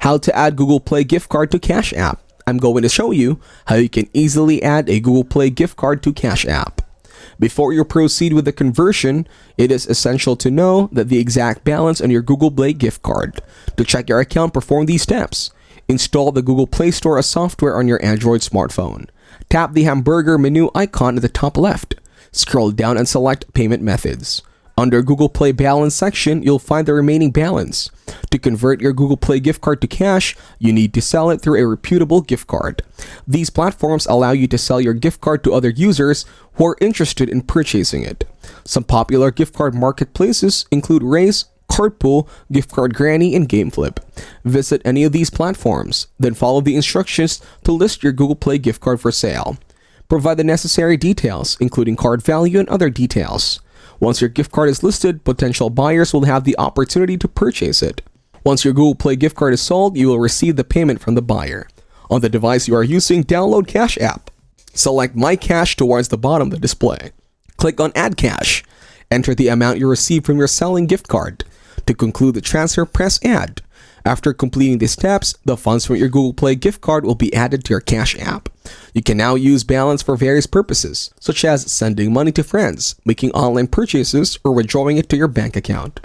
How to add Google Play gift card to Cash App. I'm going to show you how you can easily add a Google Play gift card to Cash App. Before you proceed with the conversion, it is essential to know that the exact balance on your Google Play gift card. To check your account, perform these steps. Install the Google Play Store as software on your Android smartphone. Tap the hamburger menu icon at the top left. Scroll down and select Payment Methods. Under Google Play Balance section, you'll find the remaining balance. To convert your Google Play gift card to cash, you need to sell it through a reputable gift card. These platforms allow you to sell your gift card to other users who are interested in purchasing it. Some popular gift card marketplaces include Raise, Cardpool, Gift Card Granny, and GameFlip. Visit any of these platforms, then follow the instructions to list your Google Play gift card for sale. Provide the necessary details, including card value and other details. Once your gift card is listed, potential buyers will have the opportunity to purchase it. Once your Google Play gift card is sold, you will receive the payment from the buyer. On the device you are using, download Cash App. Select My Cash towards the bottom of the display. Click on Add Cash. Enter the amount you received from your selling gift card. To conclude the transfer, press Add. After completing these steps, the funds from your Google Play gift card will be added to your Cash App. You can now use balance for various purposes, such as sending money to friends, making online purchases, or withdrawing it to your bank account.